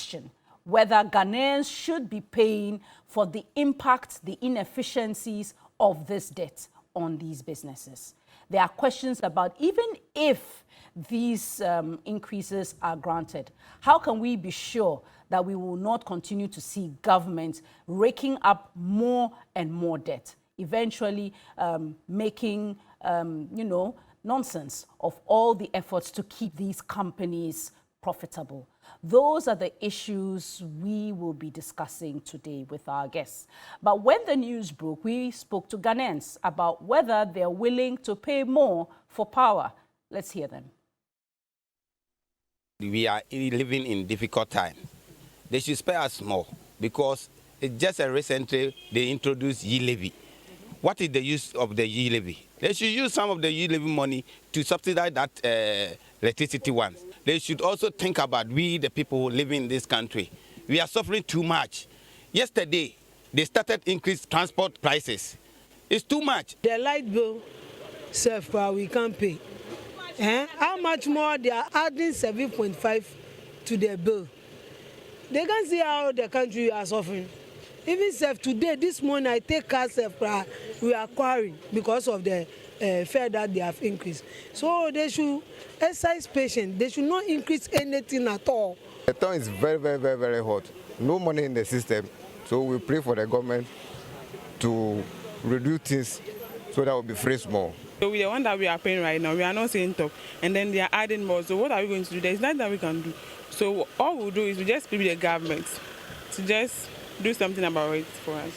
question whether Ghanaians should be paying for the impact, the inefficiencies of this debt on these businesses. There are questions about even if these increases are granted, how can we be sure that we will not continue to see government raking up more and more debt, eventually making, nonsense of all the efforts to keep these companies profitable? Those are the issues we will be discussing today with our guests. But when the news broke, we spoke to Ghanaians about whether they're willing to pay more for power. Let's hear them. We are living in difficult time. They should spare us more because it's just recently they introduced e-levy. What is the use of the e-levy? They should use some of the e-levy money to subsidize that electricity ones. They should also think about we, the people living in this country. We are suffering too much. Yesterday, they started increase transport prices. It's too much. The light bill, we can't pay. How much more they are adding 7.5 to their bill? They can see how the country are suffering. Even today, this morning, I take cars we are quarrying because of the fare that they have increased. So they should exercise patience. They should not increase anything at all. The town is very, very, very, very hot. No money in the system. So we pray for the government to reduce things so that we'll be free small. So the one that we are paying right now, we are not saying top, and then they are adding more. So what are we going to do? There's nothing that we can do. So all we'll do is we just pay the government to just do something about it for us.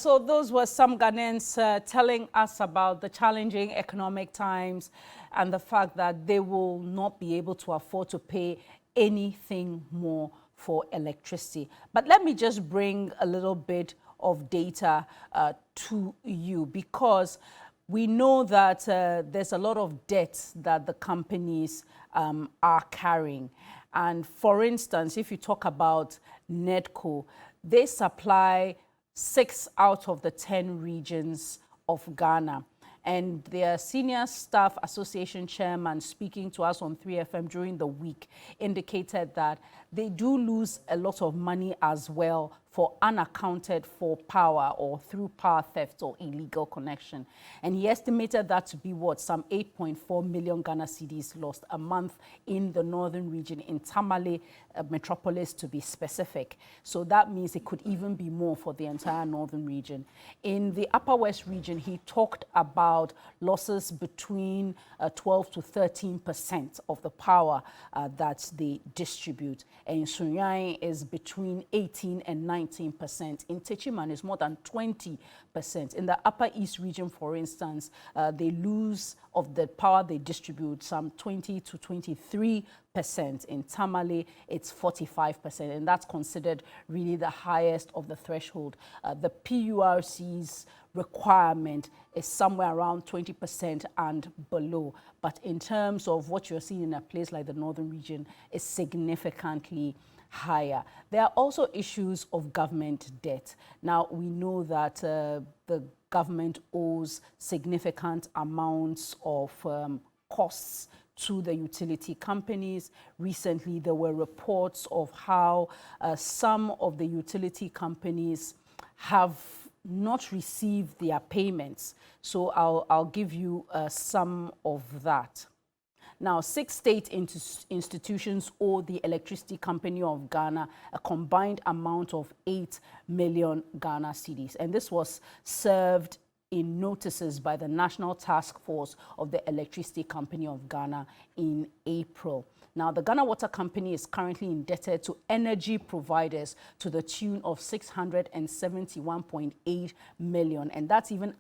So those were some Ghanaians telling us about the challenging economic times and the fact that they will not be able to afford to pay anything more for electricity. But let me just bring a little bit of data to you, because we know that there's a lot of debt that the companies are carrying. And for instance, if you talk about NEDCO, they supply 6 out of the 10 regions of Ghana. And their senior staff association chairman, speaking to us on 3FM during the week, indicated that they do lose a lot of money as well for unaccounted for power or through power theft or illegal connection. And he estimated that to be what, some 8.4 million Ghana cedis lost a month in the northern region, in Tamale metropolis to be specific. So that means it could even be more for the entire northern region. In the Upper West region, he talked about losses between 12 to 13% of the power that they distribute. And Sunyai is between 18 and 19%. In Techiman, it's more than 20%. In the Upper East region, for instance, they lose of the power they distribute some 20 to 23%. In Tamale, it's 45%, and that's considered really the highest of the threshold. The PURC's requirement is somewhere around 20% and below. But in terms of what you're seeing in a place like the northern region, is significantly higher. There are also issues of government debt. Now, we know that the government owes significant amounts of costs to the utility companies. Recently, there were reports of how some of the utility companies have not received their payments. So I'll give you some of that. Now, 6 state institutions owe the Electricity Company of Ghana a combined amount of 8 million Ghana cedis. And this was served in notices by the National Task Force of the Electricity Company of Ghana in April. Now, the Ghana Water Company is currently indebted to energy providers to the tune of 671.8 million, and that's even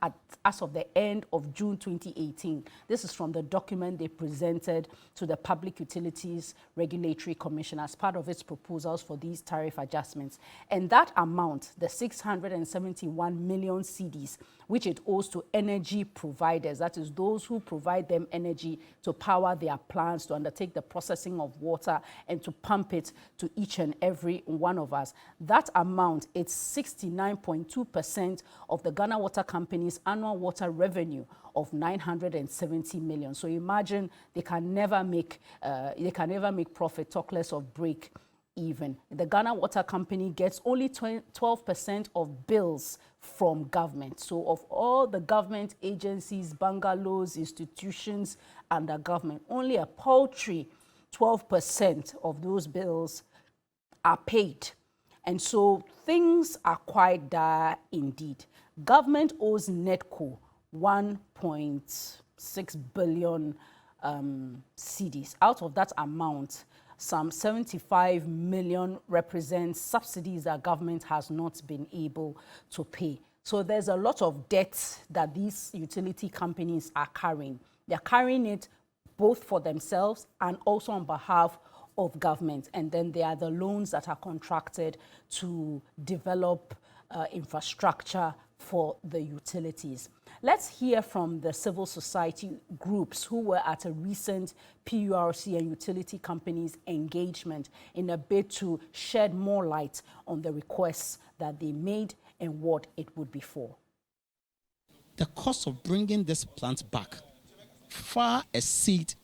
as of the end of June 2018. This is from the document they presented to the Public Utilities Regulatory Commission as part of its proposals for these tariff adjustments. And that amount, the 671 million cedis, which it owes to energy providers, that is those who provide them energy to power their plants, to undertake the process processing of water and to pump it to each and every one of us. That amount, it's 69.2% of the Ghana Water Company's annual water revenue of 970 million. So imagine they can never make profit, talk less of break even. The Ghana Water Company gets only 12% of bills from government. So of all the government agencies, bungalows, institutions under government, only a paltry 12% of those bills are paid. And so things are quite dire indeed. Government owes NEDCO 1.6 billion cedis. Out of that amount, some 75 million represents subsidies that government has not been able to pay. So there's a lot of debt that these utility companies are carrying. They're carrying it both for themselves and also on behalf of government. And then there are the loans that are contracted to develop infrastructure for the utilities. Let's hear from the civil society groups who were at a recent PURC and utility companies engagement in a bid to shed more light on the requests that they made and what it would be for. The cost of bringing this plant back far exceed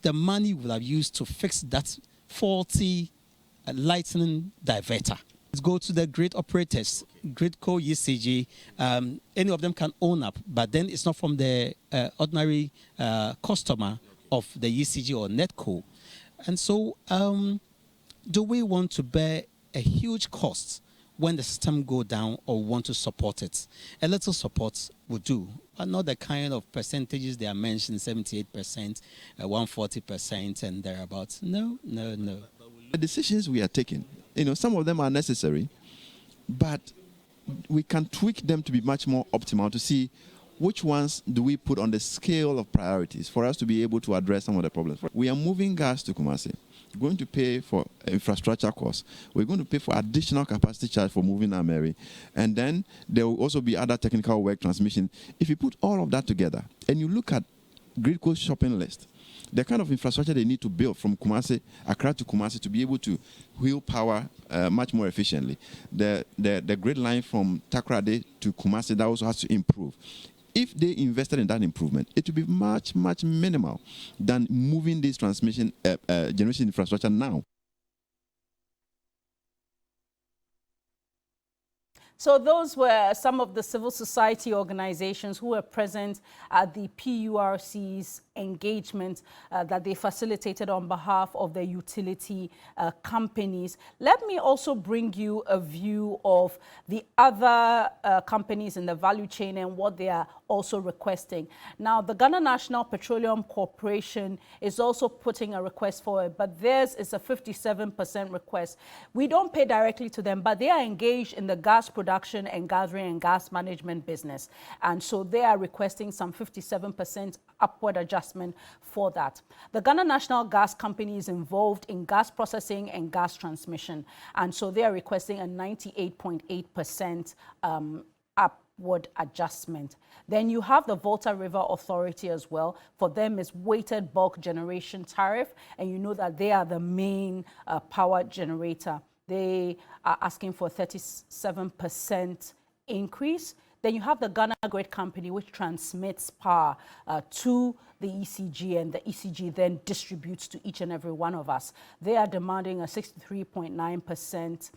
the money we have used to fix that faulty lightning diverter. Let's go to the grid operators, Gridco, ECG, any of them can own up, but then it's not from the ordinary customer of the ECG or NEDCO. And so do we want to bear a huge cost when the system go down or want to support it? A little support would do, but not the kind of percentages they are mentioned, 78%, 140% and thereabouts. No, no, no. The decisions we are taking, some of them are necessary, but we can tweak them to be much more optimal to see which ones do we put on the scale of priorities for us to be able to address some of the problems. We are moving gas to Kumasi. We're going to pay for infrastructure costs. We're going to pay for additional capacity charge for moving our Mary. And then there will also be other technical work transmission. If you put all of that together and you look at Gridco's shopping list, the kind of infrastructure they need to build from Kumasi, Accra to Kumasi to be able to wheel power much more efficiently. The grid line from Takoradi to Kumasi, that also has to improve. If they invested in that improvement, it would be much, much minimal than moving this transmission generation infrastructure now. So those were some of the civil society organizations who were present at the PURC's engagement that they facilitated on behalf of the utility companies. Let me also bring you a view of the other companies in the value chain and what they are also requesting. Now, the Ghana National Petroleum Corporation is also putting a request forward, but theirs is a 57% request. We don't pay directly to them, but they are engaged in the gas production and gathering and gas management business. And so they are requesting some 57% upward adjustment for that. The Ghana National Gas Company is involved in gas processing and gas transmission. And so they are requesting a 98.8% upward adjustment. Then you have the Volta River Authority as well. For them, it's weighted bulk generation tariff. And you know that they are the main power generator. They are asking for a 37% increase. Then you have the Ghana Grid Company, which transmits power to the ECG, and the ECG then distributes to each and every one of us. They are demanding a 63.9%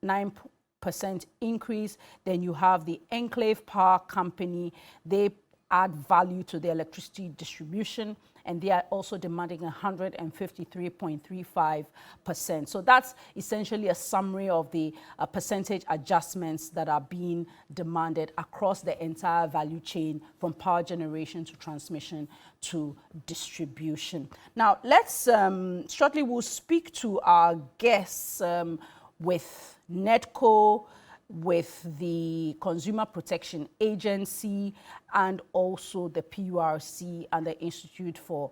9% increase. Then you have the Enclave Power Company. They add value to the electricity distribution, and they are also demanding 153.35%. So that's essentially a summary of the percentage adjustments that are being demanded across the entire value chain, from power generation to transmission to distribution. Now, let's shortly we'll speak to our guests with NEDCO, with the Consumer Protection Agency, and also the PURC and the Institute for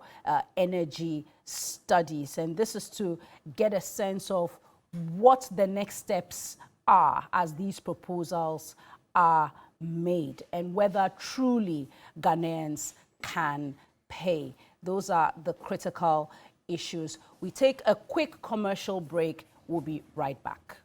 Energy Studies. And this is to get a sense of what the next steps are as these proposals are made, and whether truly Ghanaians can pay. Those are the critical issues. We take a quick commercial break. We'll be right back.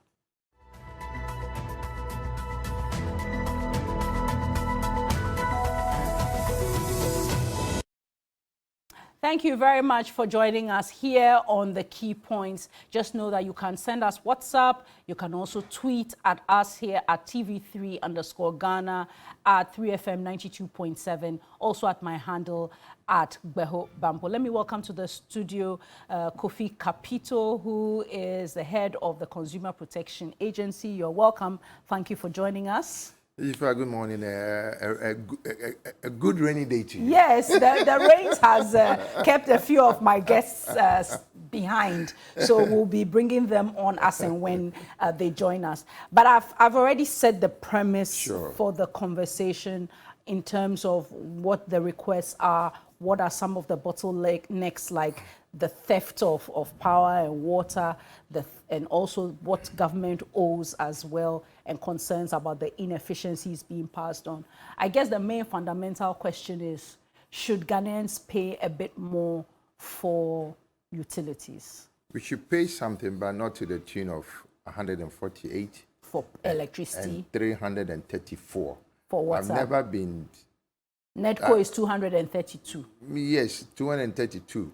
Thank you very much for joining us here on the Key Points. Just know that you can send us WhatsApp. You can also tweet at us here at TV3_Ghana, at 3FM 92.7, also at my handle at Beho Bampo. Let me welcome to the studio Kofi Kapito, who is the head of the Consumer Protection Agency. You're welcome. Thank you for joining us. Ifa, good morning. A good rainy day to you. Yes, the rains has kept a few of my guests behind, so we'll be bringing them on as and when they join us. But I've already set the premise for the conversation in terms of what the requests are, what are some of the bottlenecks like the theft of power and water, and also what government owes as well, and concerns about the inefficiencies being passed on. I guess the main fundamental question is, should Ghanaians pay a bit more for utilities? We should pay something, but not to the tune of 148 for electricity and 334. For water. I've never been. NEDCO is 232. Yes, 232.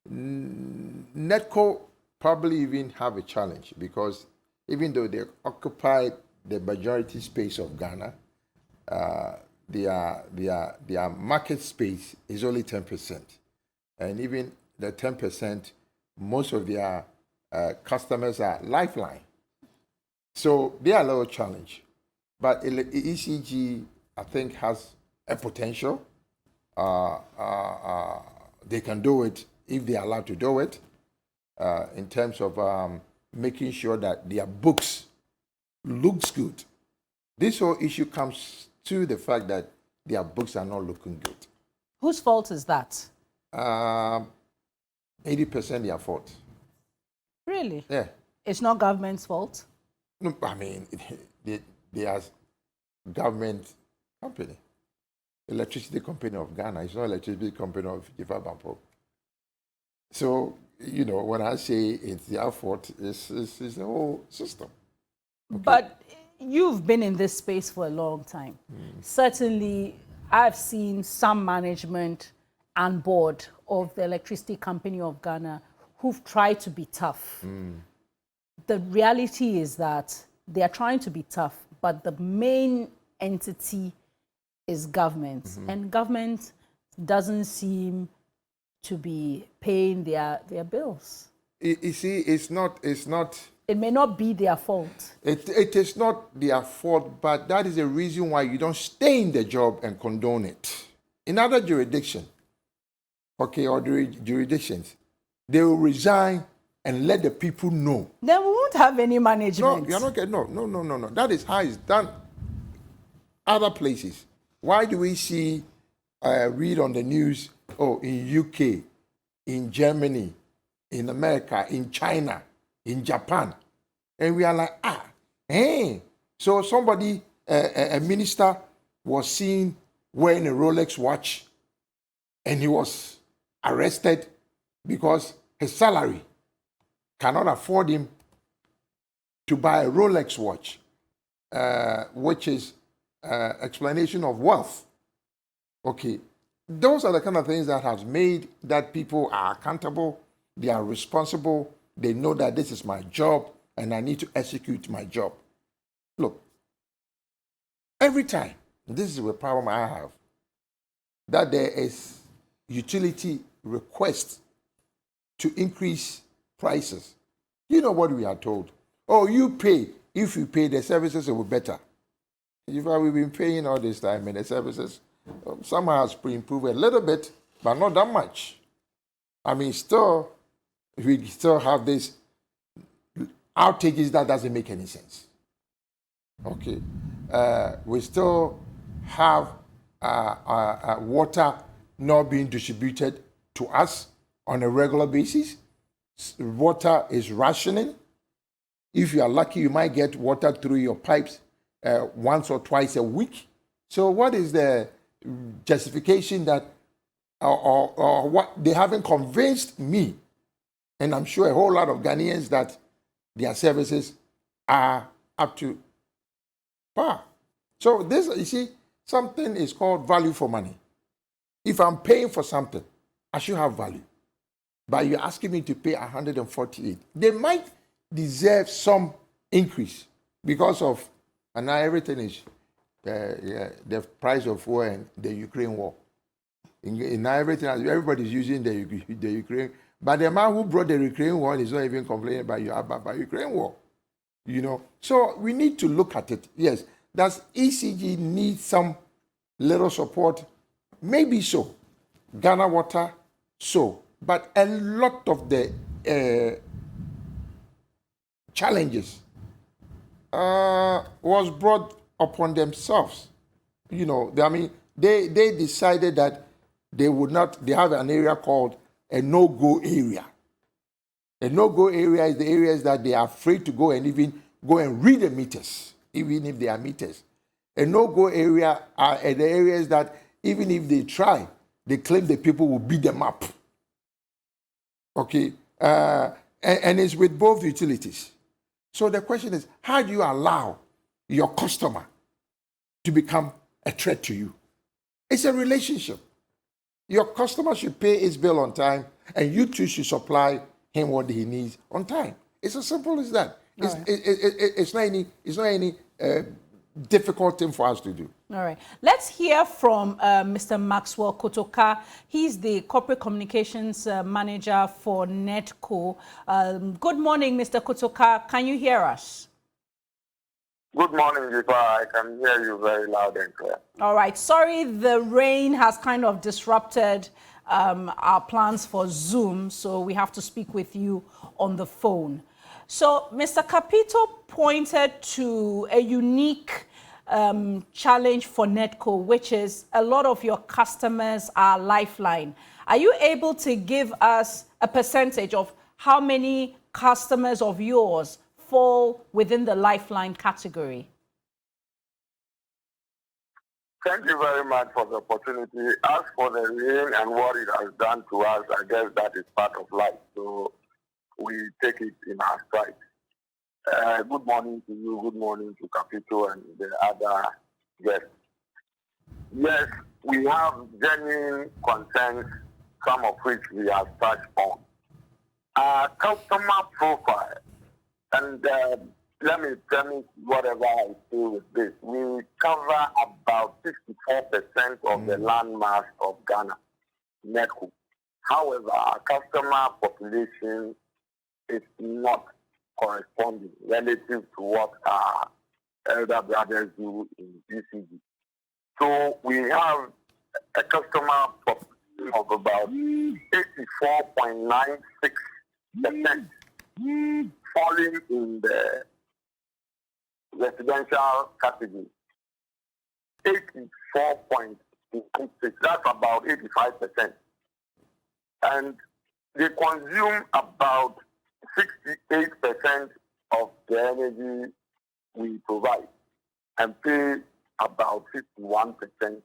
NEDCO probably even have a challenge, because even though they occupy the majority space of Ghana, their market space is only 10%. And even the 10%, most of their customers are Lifeline. So they are a little challenge. But ECG, I think, has a potential. They can do it if they are allowed to do it, in terms of making sure that their books looks good. This whole issue comes to the fact that their books are not looking good. Whose fault is that? 80% their fault. Really? Yeah. It's not government's fault? No, I mean, they are government company. Electricity Company of Ghana. It's not Electricity Company of Ifa Bampo. So, you know, when I say it's their fault, it's the whole system. Okay. But you've been in this space for a long time. Certainly, I've seen some management and board of the Electricity Company of Ghana who've tried to be tough. The reality is that they are trying to be tough, but the main entity is government. And government doesn't seem to be paying their bills. You see, it's not. It may not be their fault. It is not their fault, but that is the reason why you don't stay in the job and condone it. In other jurisdictions, okay, or jurisdictions, they will resign and let the people know. Then we won't have any management. No, you're not getting, no. That is how it's done other places. Why do we see, read on the news, in UK, in Germany, in America, in China, in Japan, and we are like, hey. So somebody, a minister, was seen wearing a Rolex watch, and he was arrested because his salary cannot afford him to buy a Rolex watch, which is explanation of wealth. Okay, those are the kind of things that has made that people are accountable, they are responsible, they know that this is my job and I need to execute my job. Look, every time, this is a problem I have, that there is utility request to increase prices. You know what we are told? Oh, you pay. If you pay, the services will be better. We've been paying all this time, and the services somehow has improved a little bit, but not that much. I mean, still, we still have this outages that doesn't make any sense. Okay, we still have water not being distributed to us on a regular basis. Water is rationing. If you are lucky, you might get water through your pipes once or twice a week. So what is the justification that, or what, they haven't convinced me And I'm sure a whole lot of Ghanaians that their services are up to par. So this, you see, something is called value for money. If I'm paying for something, I should have value. But you're asking me to pay 148. They might deserve some increase because of, and now everything is the price of war and the Ukraine war. Now everything, everybody's using the Ukraine. But the man who brought the Ukraine war is not even complaining about Ukraine war. You know, so we need to look at it. Yes, does ECG need some little support? Maybe so. Ghana Water, so. But a lot of the challenges was brought upon themselves. You know, they decided that they would not, they have an area called a no-go area. A no-go area is the areas that they are afraid to go and even go and read the meters, even if they are meters. A no-go area are the areas that even if they try, they claim the people will beat them up. Okay, and it's with both utilities. So the question is, how do you allow your customer to become a threat to you? It's a relationship. Your customer should pay his bill on time, and you too should supply him what he needs on time. It's as simple as that. It's not any difficult thing for us to do. All right. Let's hear from Mr. Maxwell Kotoka. He's the Corporate Communications Manager for NEDCO. Good morning, Mr. Kotoka. Can you hear us? Good morning, Jipa. I can hear you very loud and clear. All right. Sorry, the rain has kind of disrupted our plans for Zoom, so we have to speak with you on the phone. So, Mr. Capito pointed to a unique challenge for NEDCO, which is a lot of your customers are lifeline. Are you able to give us a percentage of how many customers of yours fall within the lifeline category? Thank you very much for the opportunity. As for the rain and what it has done to us, I guess that is part of life. So we take it in our stride. Good morning to you. Good morning to Capito and the other guests. Yes, we have genuine concerns, some of which we have touched on. Customer profile, and let me whatever I say with this. We cover about 64% of the landmass of Ghana, NEDCO. However, our customer population is not corresponding relative to what our elder brothers do in GCG. So we have a customer population of about 84.96%, falling in the residential category. 84.96, that's about 85%. And they consume about 68% of the energy we provide and pay about 51%.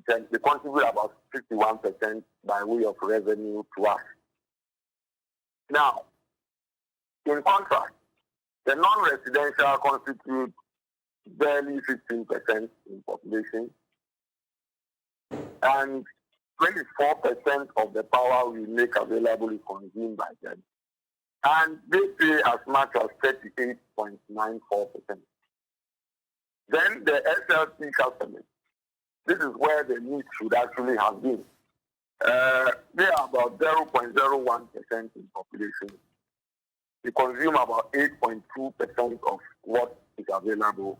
They contribute about 51% by way of revenue to us. Now, in contrast, the non-residential constitute barely 15% in population, and 24% of the power we make available is consumed by them. And they pay as much as 38.94%. Then the SLT customers, this is where the need should actually have been. They are about 0.01% in population. They consume about 8.2% of what is available,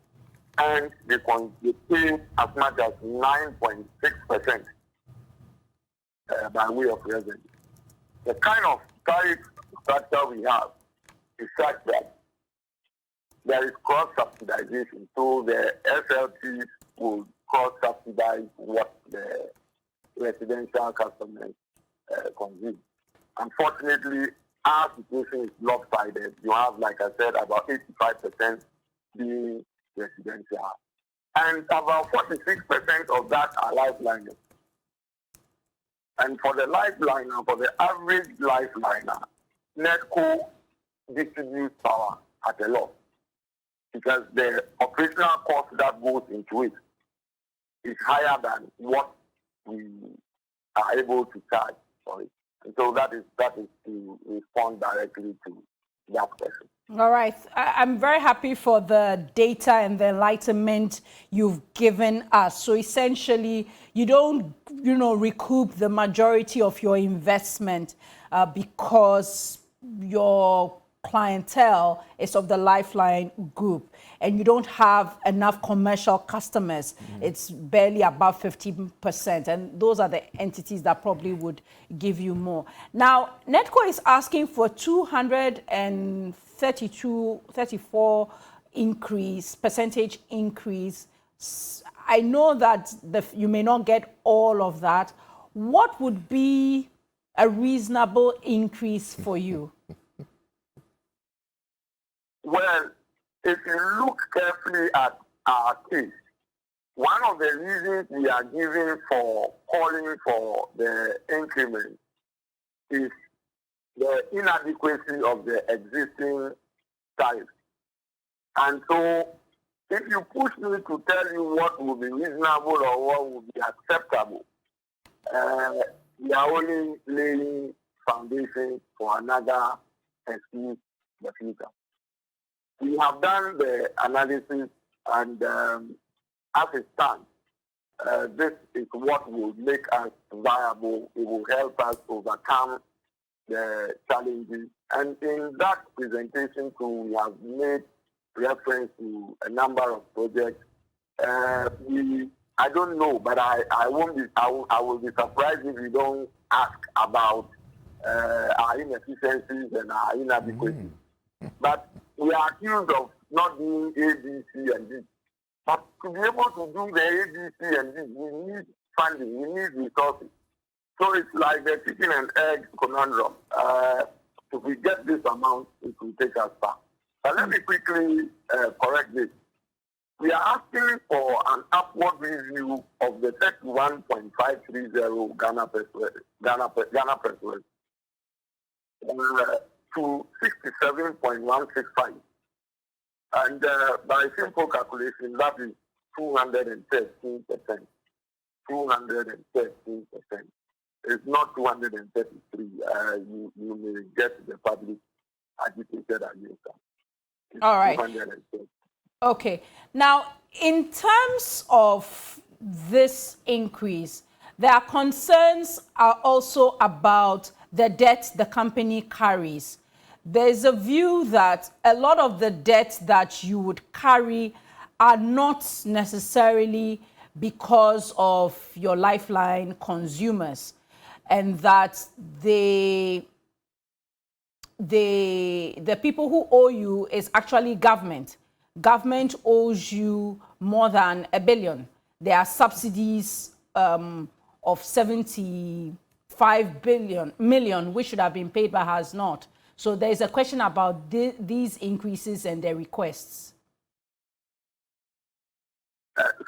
and they pay as much as 9.6% by way of revenue. The kind of tariff structure we have is such that there is cross-subsidization, so the SLTs will cross-subsidize what the residential customers consume. Unfortunately, our situation is lopsided. You have, like I said, about 85% being residential, and about 46% of that are lifeliners. And for the lifeliner, for the average lifeliner, NETCO distributes power at a loss because the operational cost that goes into it is higher than what we are able to charge for it. And so that is to respond directly to that question. All right. I'm very happy for the data and the enlightenment you've given us. So essentially, you don't, recoup the majority of your investment because your clientele is of the Lifeline group and you don't have enough commercial customers. It's barely above 15%, and those are the entities that probably would give you more. Now, NETCO is asking for 234 percentage increase. I know that you may not get all of that. What would be a reasonable increase for you? Well, if you look carefully at our case, one of the reasons we are giving for calling for the increment is the inadequacy of the existing tariffs. And so if you push me to tell you what will be reasonable or what will be acceptable, we are only laying foundation for another excuse in the future. We have done the analysis, and as it stands, this is what will make us viable. It will help us overcome the challenges. And in that presentation too, we have made reference to a number of projects. I don't know, but I won't be. I will be surprised if we don't ask about our inefficiencies and our inadequacies. But we are accused of not doing A, B, C, and D. But to be able to do the A, B, C, and D, we need funding, we need resources. So it's like the chicken and egg conundrum. If we get this amount, it will take us far. But let me quickly correct this. We are asking for an upward review of the 31.530 Ghana pesos to 67.165. And by simple calculation, that is 213%. 213%. It's not 233. You may get the public agitated against that. All right. Okay. Now, in terms of this increase, there are concerns also about the debt the company carries. There's a view that a lot of the debt that you would carry are not necessarily because of your Lifeline consumers, and that the people who owe you is actually government. Government owes you more than $1 billion. There are subsidies of 75 million, which should have been paid but has not. So there is a question about these increases and their requests.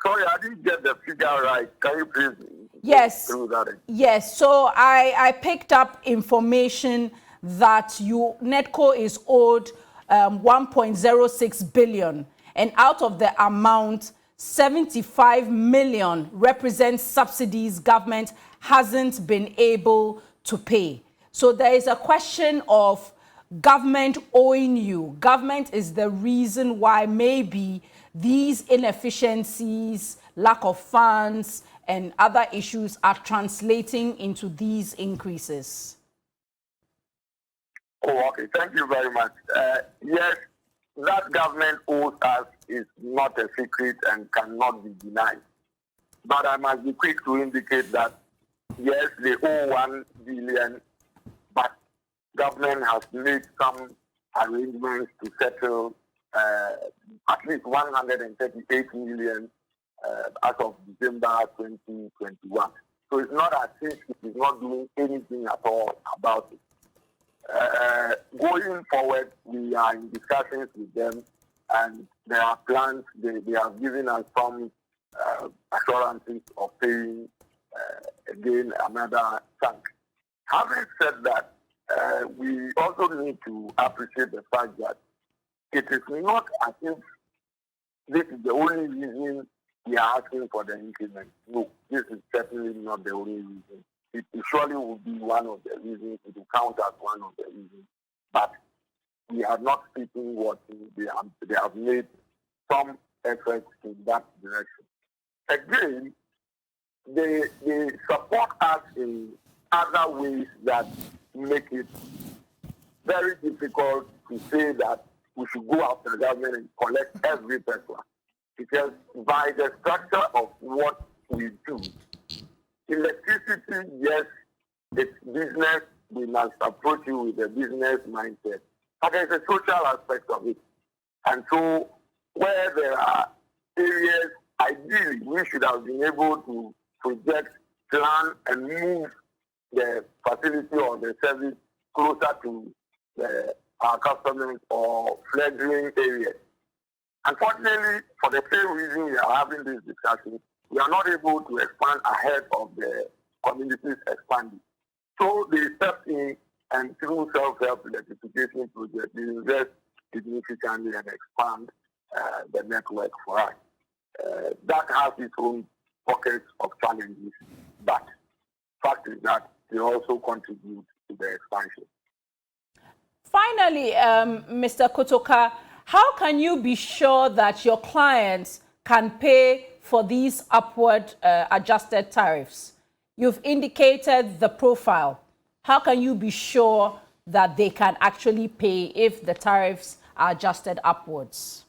Sorry, I didn't get the figure right. Can you please Yes. go through that? Yes. So I picked up information that NETCO is owed 1.06 billion, and out of the amount, 75 million represents subsidies government hasn't been able to pay. So there is a question of government owing you. Government is the reason why maybe these inefficiencies, lack of funds, and other issues are translating into these increases. Oh, okay. Thank you very much. Yes, that government owes us is not a secret and cannot be denied. But I must be quick to indicate that, yes, they owe 1 billion, but government has made some arrangements to settle at least 138 million as of December 2021. So it's not as if it is not doing anything at all about it. Going forward, we are in discussions with them, and there are plans. They have given us some assurances of paying again another chunk. Having said that, we also need to appreciate the fact that it is not as if this is the only reason we are asking for the increment. No, this is certainly not the only reason. It surely will be one of the reasons. It will count as one of the reasons. But we are not speaking what they have made some efforts in that direction. Again, they support us in other ways that make it very difficult to say that we should go after government and collect every person. Because by the structure of what we do, electricity, yes, it's business. We must approach you with a business mindset. But there's a social aspect of it. And so where there are areas, ideally, we should have been able to project, plan, and move the facility or the service closer to our customers or fledgling areas. Unfortunately, for the same reason we are having this discussion, we are not able to expand ahead of the communities expanding. So they stepped in and through self-help electrification projects, they invest significantly and expand the network for us. That has its own pockets of challenges, but fact is that they also contribute to the expansion. Finally, Mr. Kotoka, how can you be sure that your clients can pay for these upward adjusted tariffs? You've indicated the profile. How can you be sure that they can actually pay if the tariffs are adjusted upwards?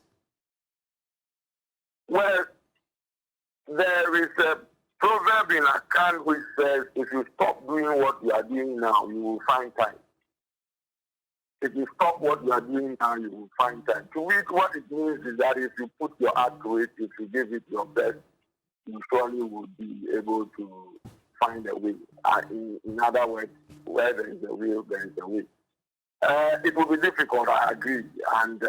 Well, there is a proverb in Akan which says, if you stop doing what you are doing now, you will find time. If you stop what you are doing now, you will find time. To which what it means is that if you put your heart to it, if you give it your best, you surely will be able to find a way. In other words, where there is a will, there is a way. It will be difficult, I agree. And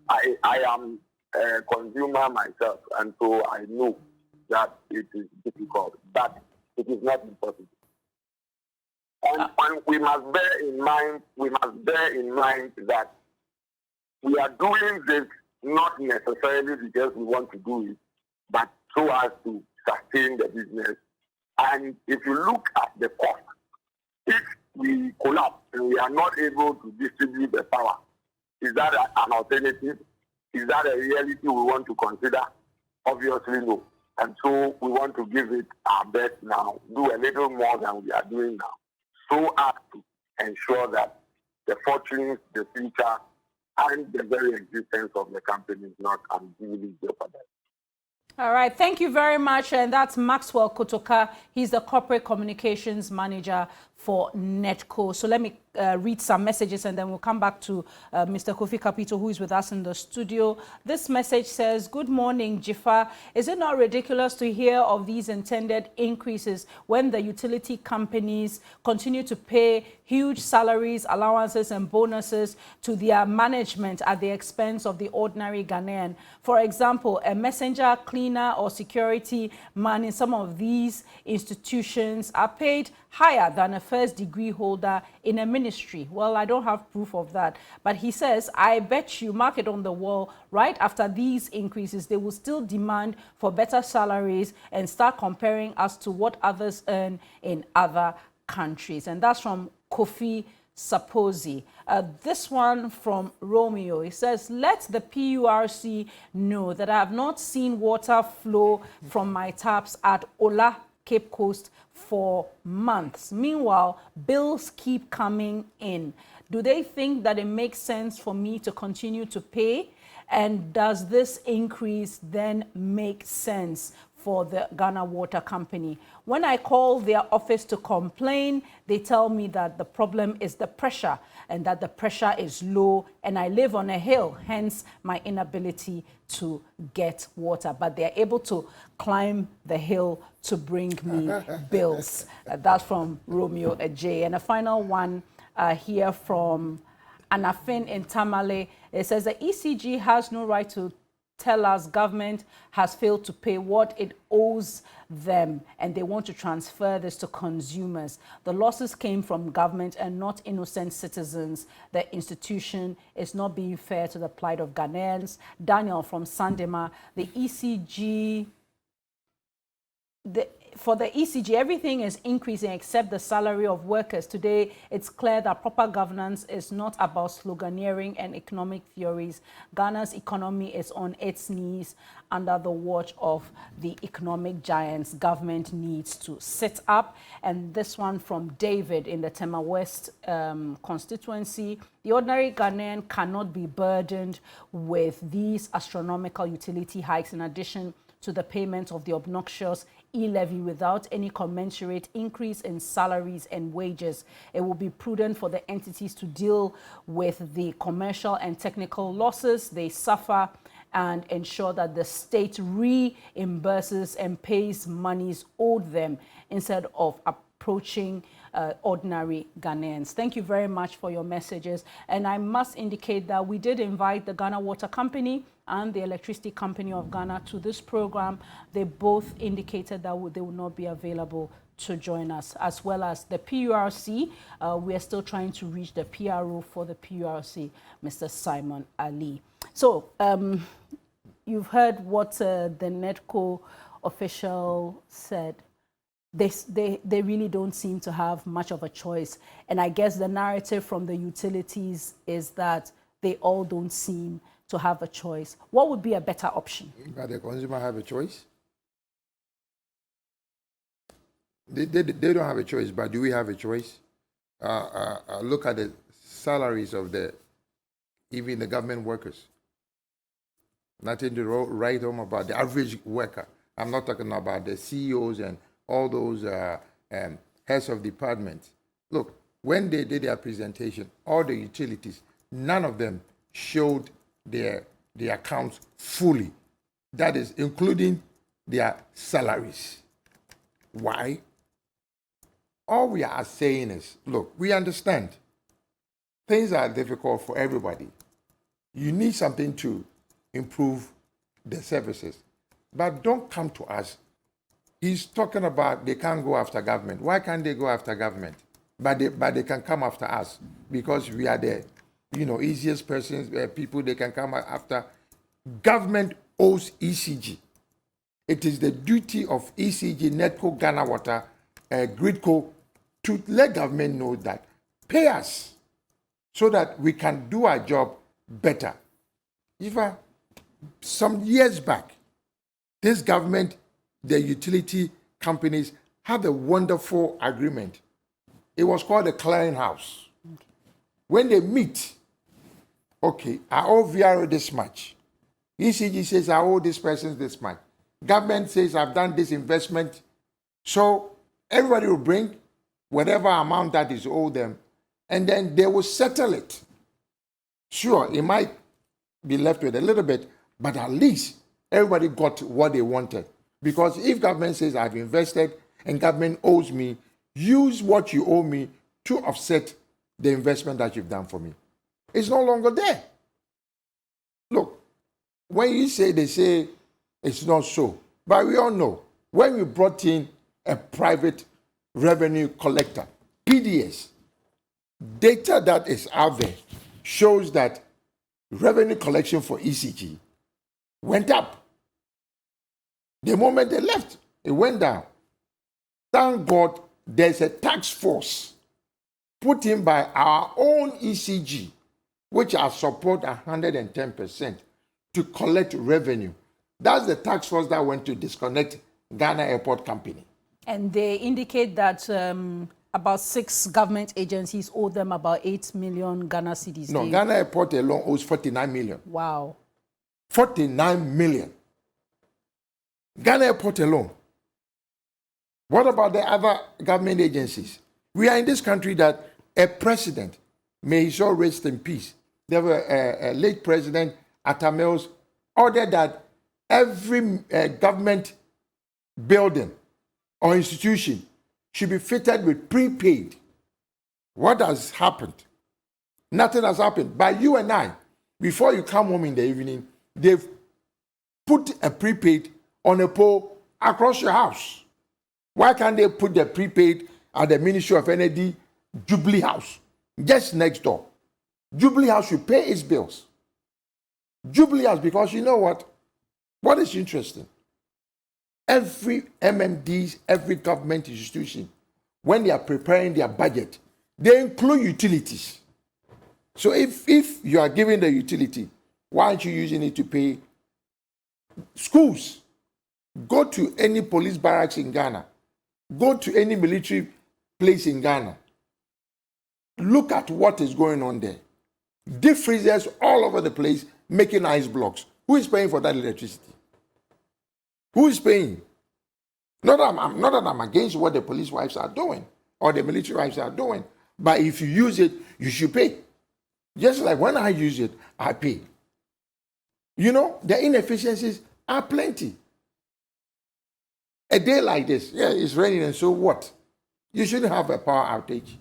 I am a consumer myself, and so I know that it is difficult, but it is not impossible. And we must bear in mind that we are doing this not necessarily because we want to do it, but so as to sustain the business. And if you look at the cost, if we collapse and we are not able to distribute the power, is that an alternative? Is that a reality we want to consider? Obviously no. And so we want to give it our best now, do a little more than we are doing now, so as to ensure that the fortunes, the future, and the very existence of the company is not unduly jeopardized. All right, thank you very much. And that's Maxwell Kotoka. He's the Corporate Communications Manager for NETCO. So let me read some messages and then we'll come back to Mr. Kofi Kapito, who is with us in the studio. This message says, good morning, Jifa. Is it not ridiculous to hear of these intended increases when the utility companies continue to pay huge salaries, allowances and bonuses to their management at the expense of the ordinary Ghanaian? For example, a messenger, cleaner or security man in some of these institutions are paid higher than a first-degree holder in a ministry. Well, I don't have proof of that. But he says, I bet you, mark it on the wall, right after these increases, they will still demand for better salaries and start comparing us to what others earn in other countries. And that's from Kofi Saposi. This one from Romeo. He says, let the PURC know that I have not seen water flow from my taps at Ola, Cape Coast for months. Meanwhile, bills keep coming in. Do they think that it makes sense for me to continue to pay? And does this increase then make sense for the Ghana Water Company? When I call their office to complain, they tell me that the problem is the pressure and that the pressure is low and I live on a hill, hence my inability to get water. But they're able to climb the hill to bring me bills. That's from Romeo J. And a final one here from Anafin in Tamale. It says the ECG has no right to tell us government has failed to pay what it owes them and they want to transfer this to consumers. The losses came from government and not innocent citizens. The institution is not being fair to the plight of Ghanaians. Daniel from Sandema, the ECG, for the ECG, everything is increasing except the salary of workers. Today, it's clear that proper governance is not about sloganeering and economic theories. Ghana's economy is on its knees under the watch of the economic giants. Government needs to sit up. And this one from David in the Tema West constituency. The ordinary Ghanaian cannot be burdened with these astronomical utility hikes in addition to the payment of the obnoxious e-levy without any commensurate increase in salaries and wages. It will be prudent for the entities to deal with the commercial and technical losses they suffer and ensure that the state reimburses and pays monies owed them instead of approaching ordinary Ghanaians. Thank you very much for your messages. And I must indicate that we did invite the Ghana Water Company and the Electricity Company of Ghana to this program. They both indicated that they will not be available to join us, as well as the PURC. We are still trying to reach the PRO for the PURC, Mr. Simon Ali. So you've heard what the NEDCO official said. They really don't seem to have much of a choice. And I guess the narrative from the utilities is that they all don't seem to have a choice. What would be a better option? But the consumer have a choice? They don't have a choice, but do we have a choice? Look at the salaries of even the government workers. Nothing to write home about the average worker. I'm not talking about the CEOs and all those heads of departments. Look, when they did their presentation, all the utilities, none of them showed their accounts fully. That is, including their salaries. Why? All we are saying is, look, we understand things are difficult for everybody. You need something to improve the services. But don't come to us. He's talking about they can't go after government. Why can't they go after government? But they can come after us because we are the easiest persons, people they can come after. Government owes ECG. It is the duty of ECG, NEDCO, Ghana Water, Gridco to let government know that pay us so that we can do our job better. Some years back, this government, the utility companies had a wonderful agreement. It was called the clearing house. Okay. When they meet, okay, I owe VRO this much. ECG says I owe this person this much. Government says I've done this investment. So everybody will bring whatever amount that is owed them, and then they will settle it. Sure, it might be left with a little bit, but at least everybody got what they wanted. Because if government says I've invested and government owes me, use what you owe me to offset the investment that you've done for me. It's no longer there. Look, when you say, they say it's not so. But we all know, when we brought in a private revenue collector, PDS, data that is out there shows that revenue collection for ECG went up. The moment they left, it went down. Thank God there's a task force put in by our own ECG, which I support 110%, to collect revenue. That's the task force that went to disconnect Ghana Airport Company. And they indicate that about 6 government agencies owe them about 8 million Ghana cedis. No, Ghana Airport alone owes 49 million. Wow. 49 million. Ghana Airport alone. What about the other government agencies? We are in this country that a president, may his soul rest in peace, there were a late president, Atamels, ordered that every government building or institution should be fitted with prepaid. What has happened? Nothing has happened. But you and I, before you come home in the evening, they've put a prepaid on a pole across your house? Why can't they put the prepaid at the Ministry of Energy Jubilee House, just next door? Jubilee House should pay its bills. Jubilee House, because you know what? What is interesting? Every MMDs, every government institution, when they are preparing their budget, they include utilities. So if you are giving the utility, why aren't you using it to pay schools? Go to any police barracks in Ghana. Go to any military place in Ghana. Look at what is going on there. Deep freezers all over the place making ice blocks. Who is paying for that electricity? Who is paying? Not that I'm against what the police wives are doing or the military wives are doing, but if you use it, you should pay. Just like when I use it, I pay. You know, the inefficiencies are plenty. A day like this, yeah, it's raining, and so what? You shouldn't have a power outage.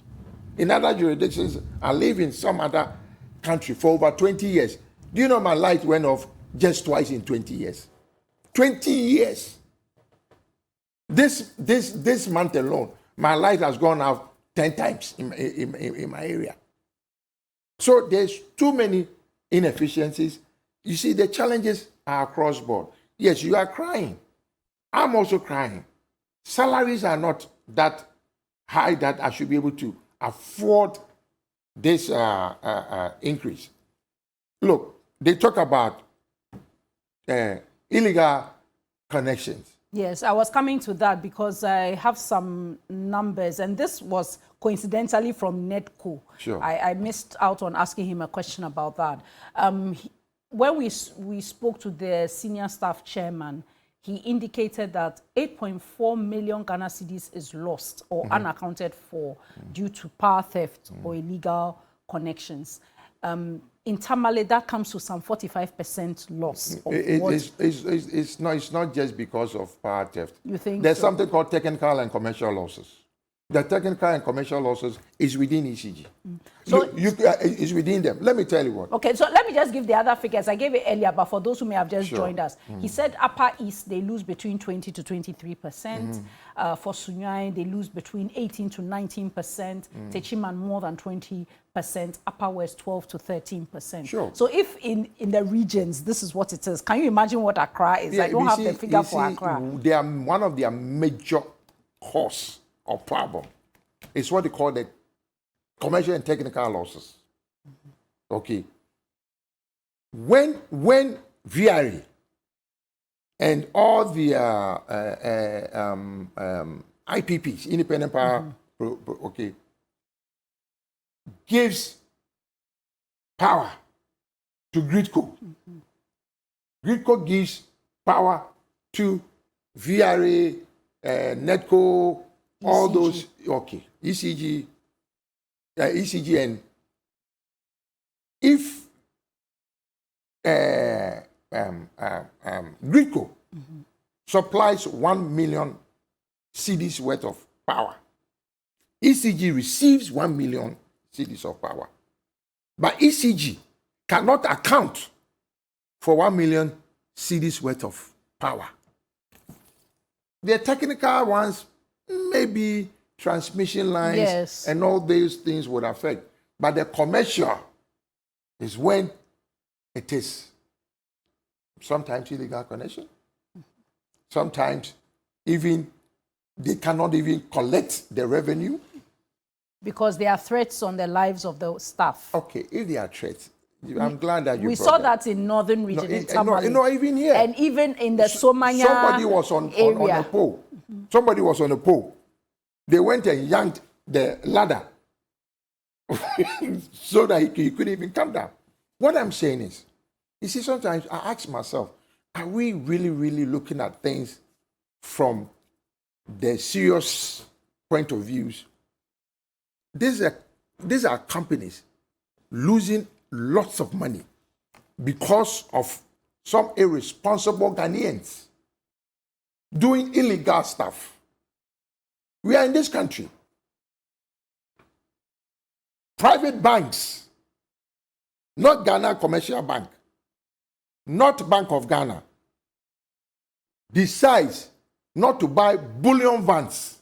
In other jurisdictions, I live in some other country for over 20 years. Do you know my light went off just twice in 20 years? 20 years. This month alone, my light has gone out 10 times in my area. So there's too many inefficiencies. You see, the challenges are across board. Yes, you are crying. I'm also crying. Salaries are not that high that I should be able to afford this increase. Look, they talk about illegal connections. Yes, I was coming to that because I have some numbers, and this was coincidentally from Netco. Sure. I missed out on asking him a question about that. When we spoke to the senior staff chairman, he indicated that 8.4 million Ghana cedis is lost or unaccounted for due to power theft or illegal connections. In Tamale, that comes to some 45% loss. It's not just because of power theft. You think there's so? something called technical and commercial losses. The technical and commercial losses is within ECG. So it's within them. Let me tell you what. Okay, so let me just give the other figures. I gave it earlier, but for those who may have just joined us, he said Upper East, they lose between 20 to 23%. For Sunyai, they lose between 18 to 19%. Techiman, more than 20%. Upper West, 12 to 13%. Sure. So if in the regions, this is what it is, can you imagine what Accra is? I don't have the figure for Accra. They are one of their major cause or problem. It's what they call the commercial and technical losses. Okay. When VRA and all the IPPs, independent power, okay, gives power to Gridco. Gridco gives power to VRA, Netco, all those, okay, ECG, and if Gridco supplies 1 million cedis worth of power, ECG receives 1 million cedis of power. But ECG cannot account for 1 million cedis worth of power. The technical ones, maybe transmission lines and all these things would affect. But the commercial is when it is sometimes illegal connection. Sometimes even they cannot even collect the revenue. Because there are threats on the lives of the staff. Okay, if there are threats, I'm glad that you We saw that in northern region, in Tamale. No, even here. And even in the Somanya somebody was on a pole. Somebody was on a pole. They went and yanked the ladder so that he couldn't even come down. What I'm saying is, you see, sometimes I ask myself, are we really, really looking at things from the serious point of views? These are companies losing lots of money because of some irresponsible Ghanaians doing illegal stuff. We are in this country. Private banks, not Ghana Commercial Bank, not Bank of Ghana, decides not to buy bullion vans,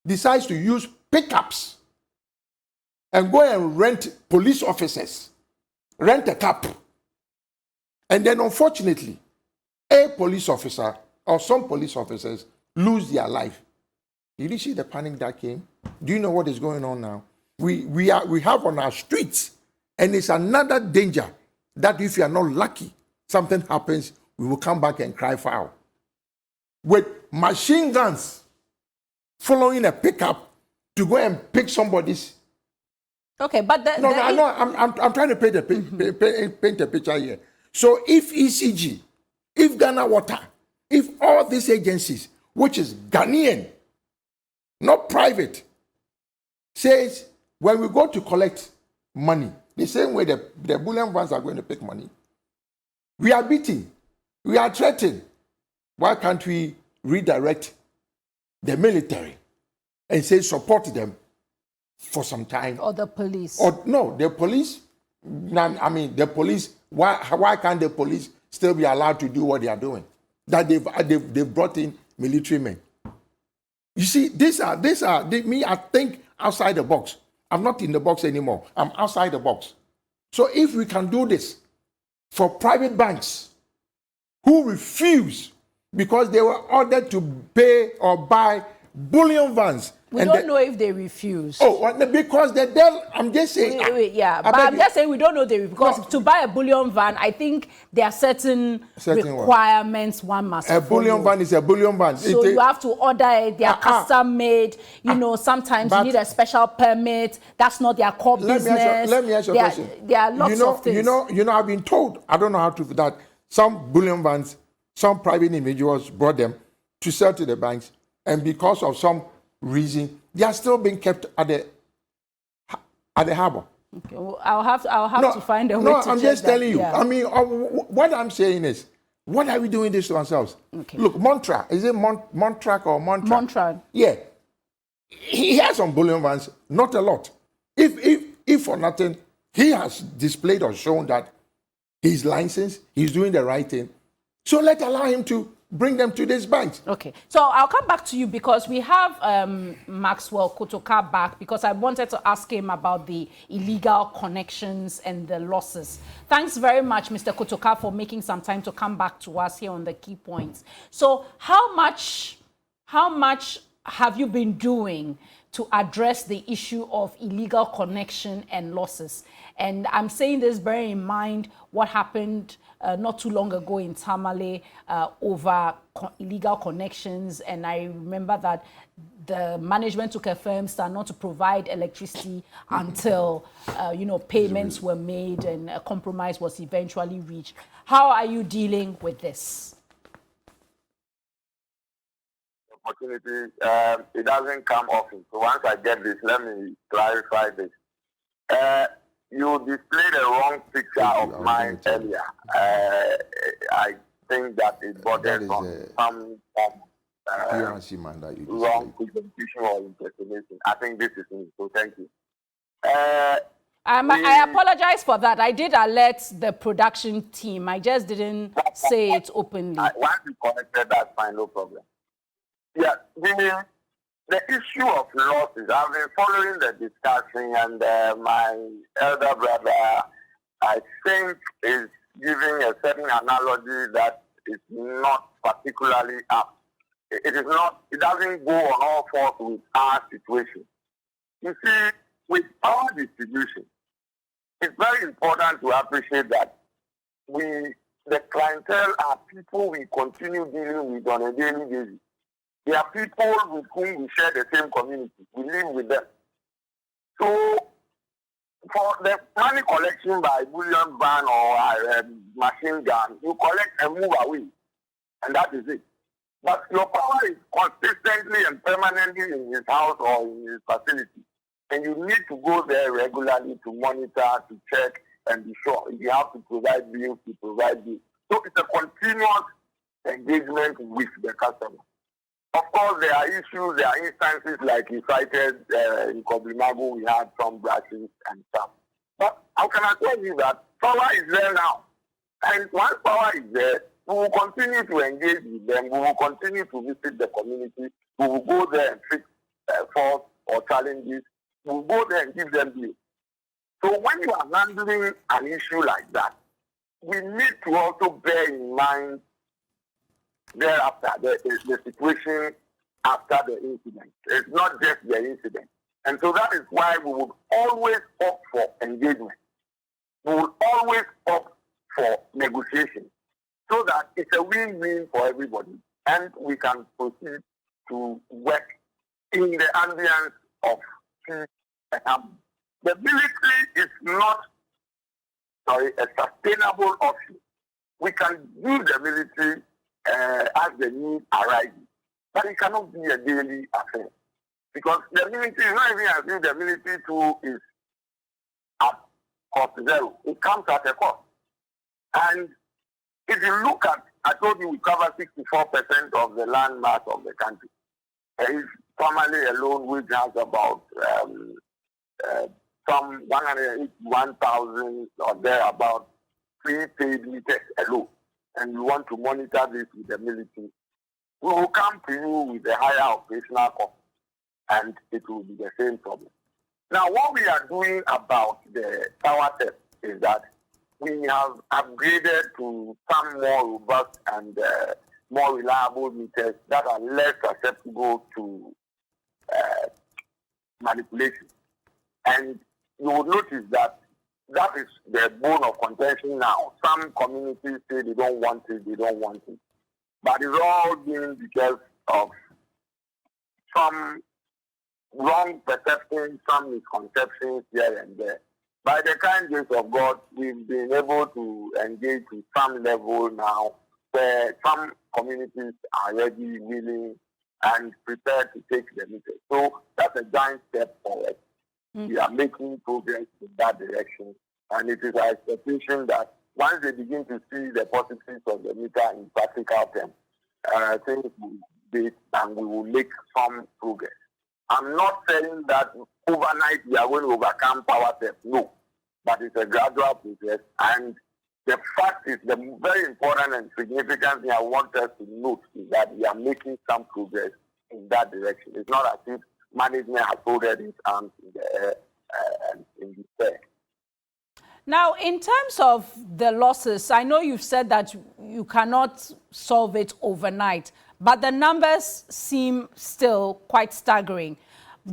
decides to use pickups and go and rent police officers, rent a cab, and then unfortunately, a police officer or some police officers lose their life. Did you see the panic that came? Do you know what is going on now? We have on our streets, and it's another danger that if you are not lucky, something happens, we will come back and cry foul. With machine guns following a pickup to go and pick somebody's. Okay, but I'm trying to paint a picture here. So if ECG, if Ghana Water, if all these agencies, which is Ghanaian, not private, says when we go to collect money, the same way the bullion vans are going to pick money, we are beating, we are threatened. Why can't we redirect the military and say support them for some time? Or the police? Or no, the police. I mean, the police. Why can't the police still be allowed to do what they are doing? That they've brought in military men. You see, me. I think outside the box. I'm not in the box anymore. I'm outside the box. So if we can do this for private banks who refuse because they were ordered to pay or buy bullion vans. We don't know if they refuse. Oh, because I'm just saying. Wait, yeah. But I'm just saying we don't know they refuse. Because to buy a bullion van, I think there are certain requirements one must follow. A bullion van is a bullion van. So you have to order it. They are custom made. You know, sometimes you need a special permit. That's not their core business. Let me ask you a question. There are lots of things. You know, I've been told, I don't know how to, that some bullion vans, some private individuals brought them to sell to the banks. And because of some reason, they are still being kept at the harbor. Okay, well, I'll have to find a way to check that. No, I'm just telling you. Yeah. I mean, what I'm saying is, what are we doing this to ourselves? Okay. Look, Montra, is it Montrac or Montra? Montra. Yeah. He has some bullion vans, not a lot. If for nothing, he has displayed or shown that he's licensed, he's doing the right thing. So let's allow him to bring them to these banks. Okay, so I'll come back to you because we have Maxwell Kotoka back because I wanted to ask him about the illegal connections and the losses. Thanks very much, Mr. Kotoka, for making some time to come back to us here on the key points. So how much have you been doing to address the issue of illegal connection and losses? And I'm saying this bearing in mind what happened not too long ago in Tamale over illegal connections. And I remember that the management took a firm stand not to provide electricity until, payments were made and a compromise was eventually reached. How are you dealing with this? Opportunity, it doesn't come often. So once I get this, let me clarify this. You displayed a wrong picture of mine earlier. I think that it borders on some wrong presentation or interpretation. I think this is me, so thank you. I apologize for that. I did alert the production team. I just didn't say it openly. Once you connected, that's fine, no problem. Yeah, the issue of losses, I've been following the discussion, and my elder brother, I think, is giving a certain analogy that is not particularly apt. It doesn't go on all fours with our situation. You see, with power distribution, it's very important to appreciate that the clientele are people we continue dealing with on a daily basis. They are people with whom we share the same community. We live with them. So, for the money collection by bullion van or machine gun, you collect and move away. And that is it. But your power is consistently and permanently in his house or in his facility. And you need to go there regularly to monitor, to check, and be sure. If you have to provide bills, you provide bills. So it's a continuous engagement with the customer. Of course, there are issues, there are instances like you cited in Koblimago, we had some brushes and stuff. But how can I tell you that power is there now? And once power is there, We will continue to engage with them. We will continue to visit the community. We will go there and fix faults or challenges. We will go there and give them views. So when you are handling an issue like that, we need to also bear in mind thereafter the situation after the incident. It's not just the incident. And so that is why we would always opt for engagement. We would always opt for negotiation so that it's a win-win for everybody and we can proceed to work in the ambience of peace and harmony. The military is not a sustainable option. We can use the military as the need arises, but it cannot be a daily affair. Because the military is not even as if the military too is at cost zero. It comes at a cost. And if you look at, I told you we cover 64% of the land mass of the country. If Tamale alone, which has about some 181,000 or thereabout prepaid meters alone, and you want to monitor this with the military, we will come to you with a higher operational cost, and it will be the same problem. Now, what we are doing about the tower theft is that we have upgraded to some more robust and more reliable meters that are less susceptible to manipulation. And you will notice that that is the bone of contention now. Some communities say they don't want it, But it's all been because of some wrong perceptions, some misconceptions here and there. By the kind grace of God, we've been able to engage to some level now where some communities are ready, willing, and prepared to take the meter. So that's a giant step forward. We are making progress in that direction. And it is our expectation that once they begin to see the positives of the meter in practical terms, things will be, and we will make some progress. I'm not saying that overnight we are going to overcome power theft, no. But it's a gradual process. And the fact is, the very important and significant thing I want us to note is that we are making some progress in that direction. It's not as if management has folded its arms in the air and in despair. Now, in terms of the losses, I know you've said that you cannot solve it overnight, but the numbers seem still quite staggering.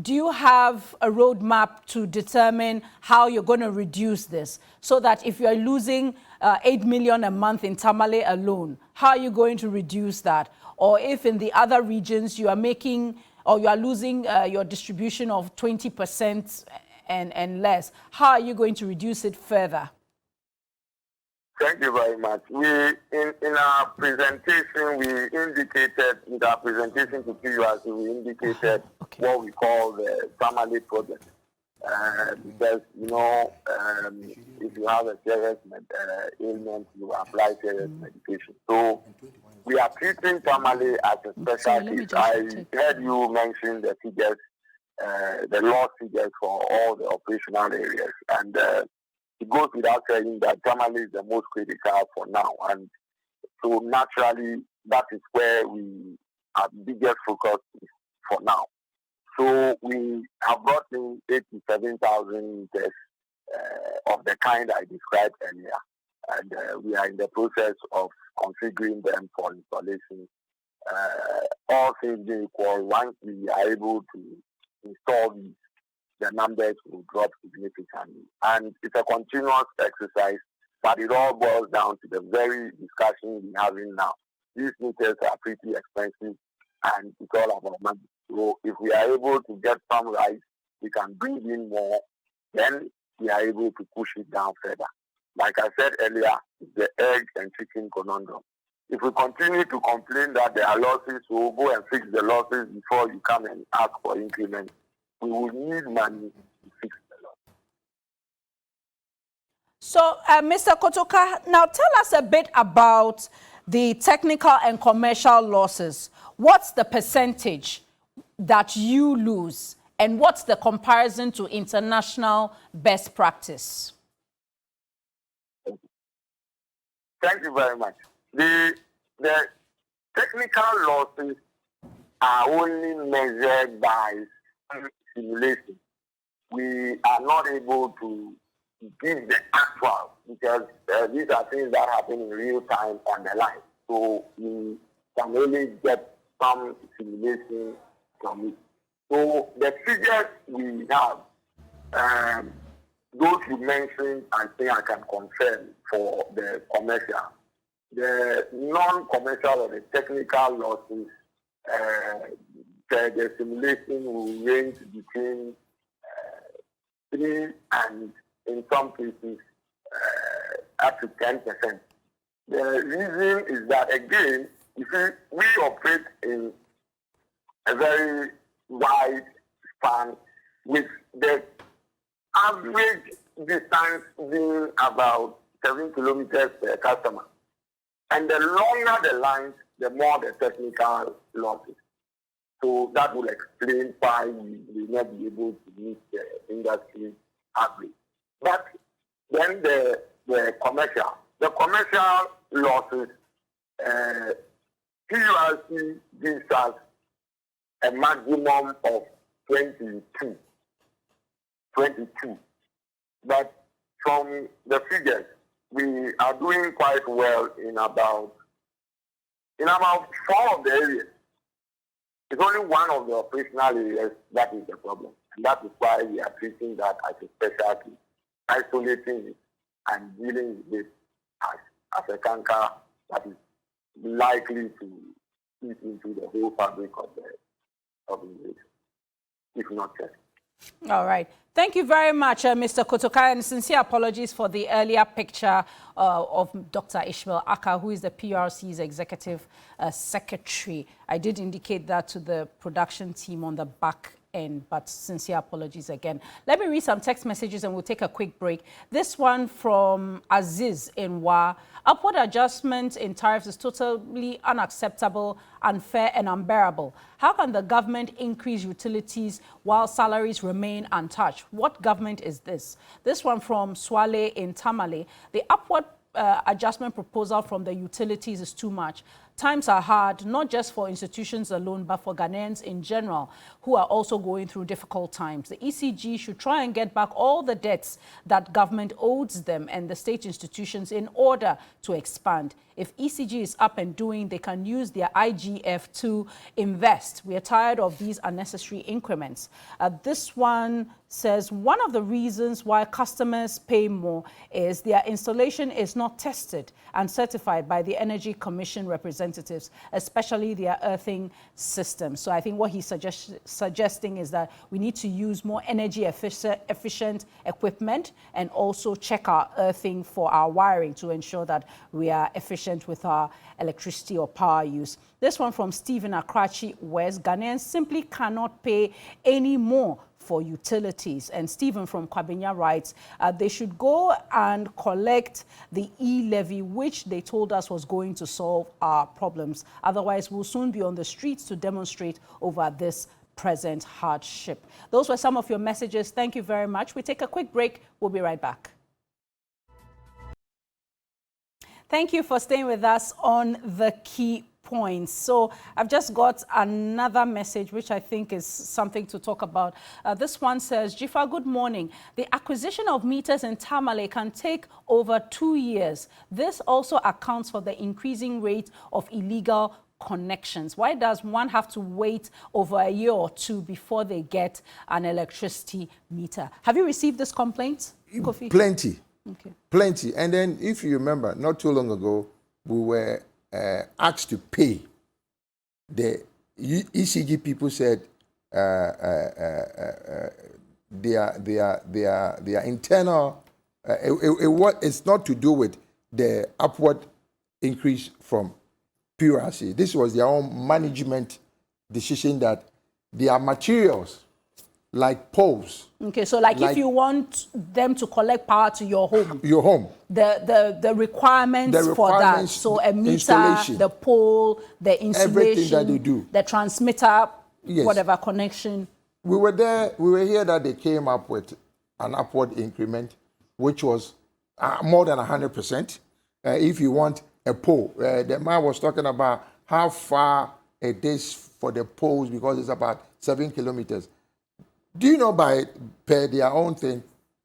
Do you have a roadmap to determine how you're going to reduce this so that if you're losing 8 million a month in Tamale alone, how are you going to reduce that? Or if in the other regions you are making or you are losing your distribution of 20% and less, how are you going to reduce it further? Thank you very much. In our presentation, we indicated, in our presentation to PURC, we indicated what we call the Tamale project. Because, if you have a serious ailment, you apply serious medication. So we are treating Tamale as a special case. I heard you mention the figures, the loss figures for all the operational areas. And it goes without saying that Tamale is the most critical for now. And so naturally, that is where our biggest focus is for now. So we have brought in 87,000 meters of the kind I described earlier. And we are in the process of configuring them for installation. All things being equal, once we are able to install these, the numbers will drop significantly. And it's a continuous exercise, but it all boils down to the very discussion we're having now. These meters are pretty expensive, and it's all about money. So if we are able to get some right, we can bring in more, then we are able to push it down further. Like I said earlier, it's the egg and chicken conundrum. If we continue to complain that there are losses, we'll go and fix the losses before you come and ask for increment. We will need money to fix the loss. So, Mr. Kotoka, now tell us a bit about the technical and commercial losses. What's the percentage that you lose, and what's the comparison to international best practice? Thank you very much. The the technical losses are only measured by simulation. We are not able to give the actual because these are things that happen in real time on the line. So we can only get some simulation from it. So the figures we have, those you mentioned, I think I can confirm for the commercial. The non-commercial or the technical losses, the simulation will range between 3 and in some cases up to 10%. The reason is that, again, you see, we operate in a very wide span with the average distance being about 7 kilometers per customer. And the longer the lines, the more the technical losses. So that will explain why we will not be able to meet the industry average. But then the commercial losses, PURC gives us a maximum of 22. But from the figures, we are doing quite well in about 4 of the areas. It's only one of the operational areas that is the problem. And that is why we are treating that as a specialty, isolating it and dealing with it as a canker that is likely to eat into the whole fabric of the organization, if not just. All right. Thank you very much, Mr. Kotokai, and sincere apologies for the earlier picture of Dr. Ishmael Aka, who is the PRC's executive secretary. I did indicate that to the production team on the back end, but sincere apologies again. Let me read some text messages and we'll take a quick break. This one from Aziz in Wa. Upward adjustment in tariffs is totally unacceptable, unfair and unbearable. How can the government increase utilities while salaries remain untouched? What government is this? This one from Swale in Tamale. The upward adjustment proposal from the utilities is too much. Times are hard, not just for institutions alone, but for Ghanaians in general, who are also going through difficult times. The ECG should try and get back all the debts that government owes them and the state institutions in order to expand. If ECG is up and doing, they can use their IGF to invest. We are tired of these unnecessary increments. This one says one of the reasons why customers pay more is their installation is not tested and certified by the Energy Commission representatives, especially their earthing system. So I think what he's suggesting is that we need to use more energy efficient equipment and also check our earthing for our wiring to ensure that we are efficient with our electricity or power use. This one from Stephen Akrachi West. Ghanaians simply cannot pay any more for utilities. And Stephen from Kwabenya writes, they should go and collect the e-levy, which they told us was going to solve our problems. Otherwise, we'll soon be on the streets to demonstrate over this present hardship. Those were some of your messages. Thank you very much. We take a quick break. We'll be right back. Thank you for staying with us on The Key Points. So I've just got another message, which I think is something to talk about. This one says, Jifa, good morning. The acquisition of meters in Tamale can take over 2 years. This also accounts for the increasing rate of illegal connections. Why does one have to wait over a year or two before they get an electricity meter? Have you received this complaint, Kofi? Plenty. Okay. Plenty. And then, if you remember, not too long ago, we were asked to pay. The ECG people said their internal, it's not to do with the upward increase from PURC. This was their own management decision that their materials, like poles. Okay, so like if you want them to collect power to your home. Your home. The requirements for that. So a meter, the pole, the insulation. Everything that they do. The transmitter, yes. Whatever connection. We were there, we were here that they came up with an upward increment, which was more than 100%. If you want a pole. The man was talking about how far it is for the poles because it's about 7 kilometers. Do you know per their own thing,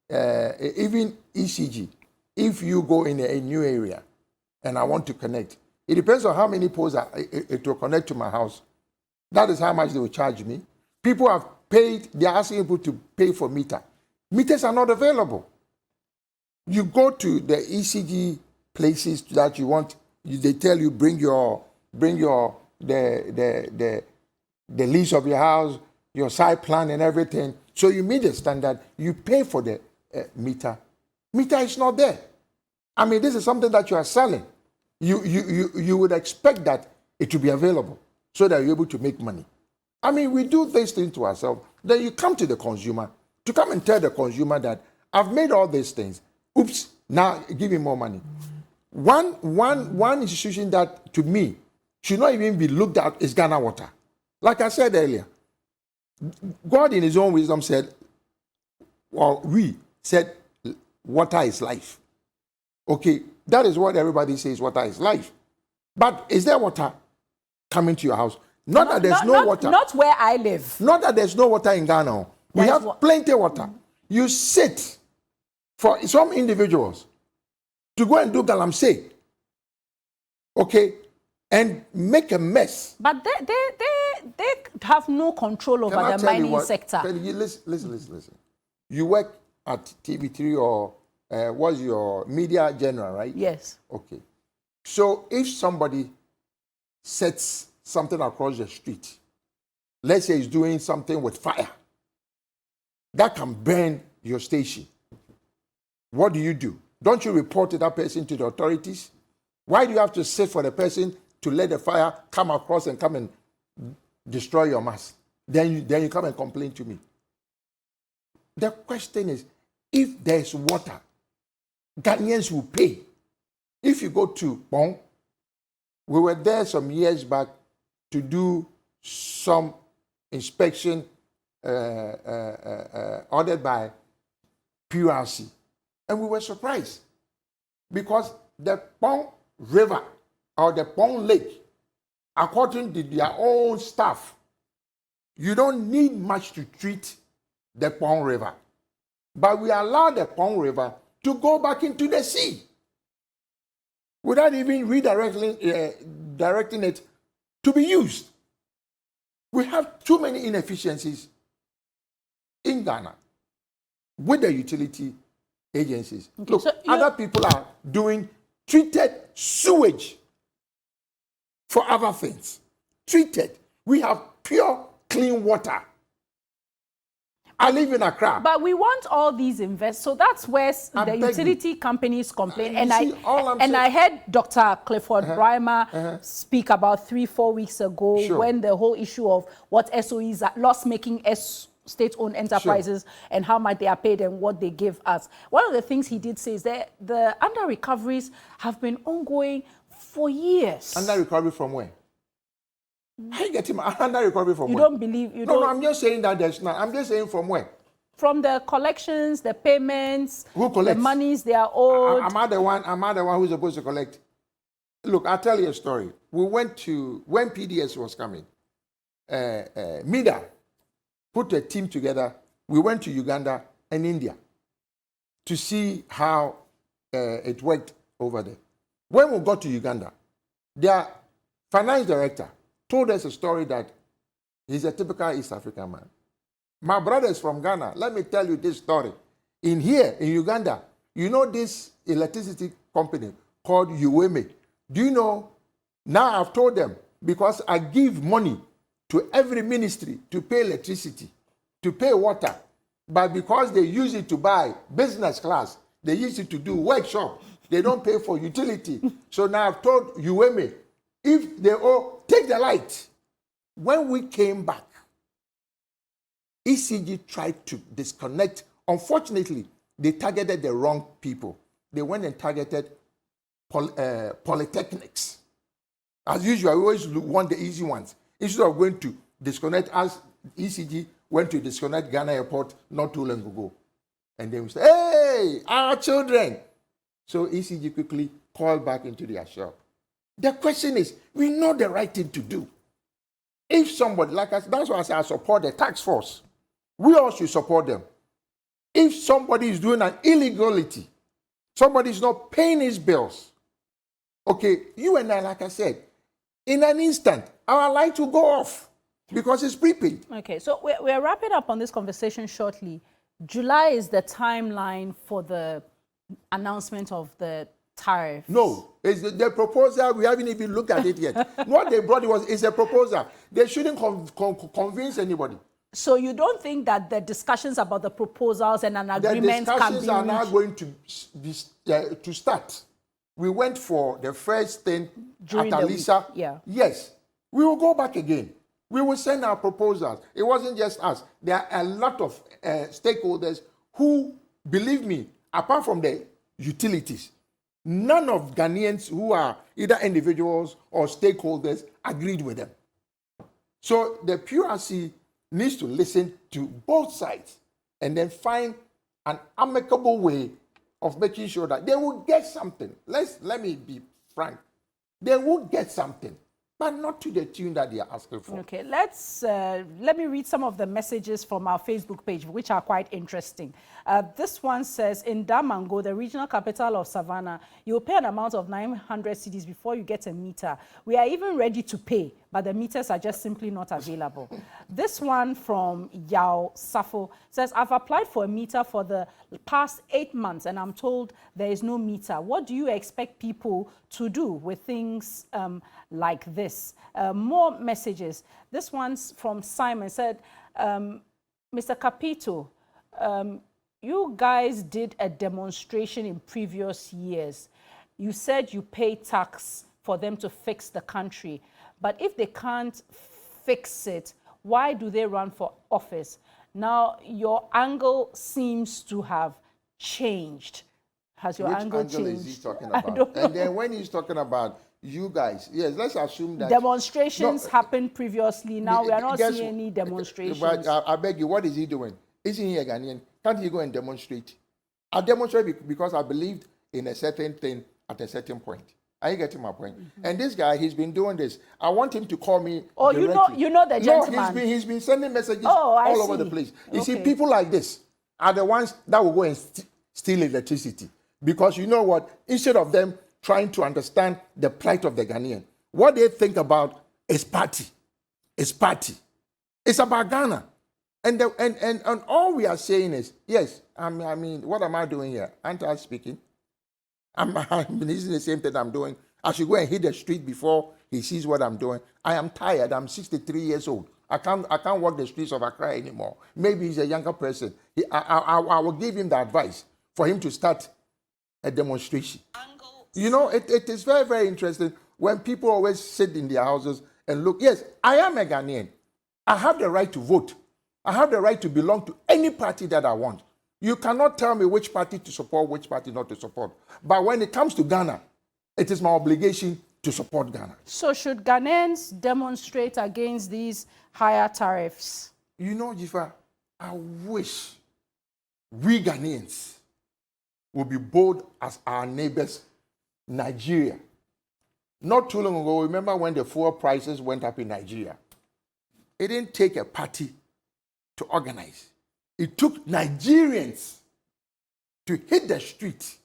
even ECG, if you go in a new area and I want to connect, it depends on how many poles it will connect to my house. That is how much they will charge me. People have paid, they are asking people to pay for meter. Meters are not available. You go to the ECG places that you want, they tell you bring the lease of your house, your site plan and everything. So you meet the standard, you pay for the meter. Meter is not there. I mean, this is something that you are selling. You would expect that it will be available so that you're able to make money. I mean, we do these things to ourselves. Then you come to the consumer to come and tell the consumer that I've made all these things. Oops, now give me more money. One institution that, to me, should not even be looked at is Ghana Water. Like I said earlier, God in his own wisdom said, or we said, water is life. Okay, that is what everybody says, water is life. But is there water coming to your house? Not that there's no water. Not where I live. Not that there's no water in Ghana. We have plenty of water. You sit for some individuals to go and do galamsey, okay, and make a mess. But they have no control over the mining sector. Listen. You work at TV3 or what's your media general, right? Yes. Okay. So if somebody sets something across the street, let's say he's doing something with fire, that can burn your station. What do? Don't you report that person to the authorities? Why do you have to sit for the person to let the fire come across and come and destroy your mast? Then you come and complain to me. The question is, if there's water, Ghanaians will pay. If you go to Bong, we were there some years back to do some inspection ordered by PRC. And we were surprised because the Pong River or the Pong Lake, according to their own staff, you don't need much to treat the Pong River. But we allow the Pong River to go back into the sea without even directing it to be used. We have too many inefficiencies in Ghana with the utility agencies. Okay, look, so other people are doing treated sewage for other things. Treated. We have pure, clean water. I live in Accra. But we want all these investors. So that's where the utility companies complain. And I heard Dr. Clifford Brymer speak about 3-4 weeks ago when the whole issue of what SOEs are, loss-making state-owned enterprises and how much they are paid and what they give us. One of the things he did say is that the under-recoveries have been ongoing for years. Under-recovery from where? How you get him under-recovery from where? You don't believe... No, I'm just saying that there's not. I'm just saying from where? From the collections, the payments, who collects? The monies they are owed. Am I the one who's supposed to collect? Look, I'll tell you a story. We went to, when PDS was coming, MIDA put a team together. We went to Uganda and India to see how it worked over there. When we got to Uganda, their finance director told us a story that he's a typical East African man. My brother is from Ghana. Let me tell you this story. In Uganda, you know this electricity company called UEME. Do you know? Now I've told them, because I give money to every ministry to pay electricity, to pay water, but because they use it to buy business class, they use it to do workshop, they don't pay for utility. So now I've told UEME, if they owe, take the light. When we came back, ECG tried to disconnect. Unfortunately, they targeted the wrong people. They went and targeted polytechnics. As usual, we always want the easy ones. Instead of going to disconnect, as ECG went to disconnect Ghana Airport not too long ago. And then we said, hey, our children. So ECG quickly called back into their shop The question is, we know the right thing to do. If somebody, like us, that's why I say I support the tax force. We all should support them. If somebody is doing an illegality, somebody is not paying his bills, okay, you and I, like I said, in an instant, our light will go off because it's prepaid. Okay, so we're wrapping up on this conversation shortly. July is the timeline for the announcement of the tariff. No, it's the proposal. We haven't even looked at it yet. What they brought is a proposal. They shouldn't convince anybody. So you don't think that the discussions about the proposals and an agreement can be The discussions are now going to start. We went for the first thing During at the Alisa. week, yeah. Yes, we will go back again. We will send our proposals. It wasn't just us. There are a lot of stakeholders who, believe me, apart from the utilities, none of Ghanaians who are either individuals or stakeholders agreed with them. So the PRC needs to listen to both sides and then find an amicable way of making sure that they will get something. Let me be frank. They will get something, but not to the tune that they are asking for. Okay, let me read some of the messages from our Facebook page, which are quite interesting. This one says, in Damango, the regional capital of Savannah, you will pay an amount of 900 cedis before you get a meter. We are even ready to pay, but the meters are just simply not available. This one from Yao Safo says, I've applied for a meter for the past 8 months and I'm told there is no meter. What do you expect people to do with things like this? More messages. This one's from Simon, said, Mr. Capito, you guys did a demonstration in previous years. You said you pay tax for them to fix the country. But if they can't fix it, why do they run for office? Now, your angle seems to have changed. Has your angle changed? Which angle is he talking about? And then when he's talking about you guys, yes, let's assume that... Demonstrations happened previously. Now we are not seeing any demonstrations. But I beg you, what is he doing? Isn't he a Ghanaian? Can't he go and demonstrate? I demonstrate because I believed in a certain thing at a certain point. Are you getting my point? Mm-hmm. And this guy, he's been doing this. I want him to call me directly. you know the gentleman. No, he's been sending messages all over the place. You see, people like this are the ones that will go and steal electricity. Because you know what? Instead of them trying to understand the plight of the Ghanaian, what they think about is party. It's party. It's about Ghana. And all we are saying is, yes, I mean, what am I doing here? Aren't I speaking? I'm using the same thing I'm doing. I should go and hit the street before he sees what I'm doing. I am tired. I'm 63 years old. I can't walk the streets of Accra anymore. Maybe he's a younger person. I will give him the advice for him to start a demonstration. You know, it is very, very interesting when people always sit in their houses and look. Yes, I am a Ghanaian. I have the right to vote. I have the right to belong to any party that I want. You cannot tell me which party to support, which party not to support. But when it comes to Ghana, it is my obligation to support Ghana. So should Ghanaians demonstrate against these higher tariffs? You know, Jifa, I wish we Ghanaians would be bold as our neighbors, Nigeria. Not too long ago, remember when the fuel prices went up in Nigeria? It didn't take a party to organize. It took Nigerians to hit the street.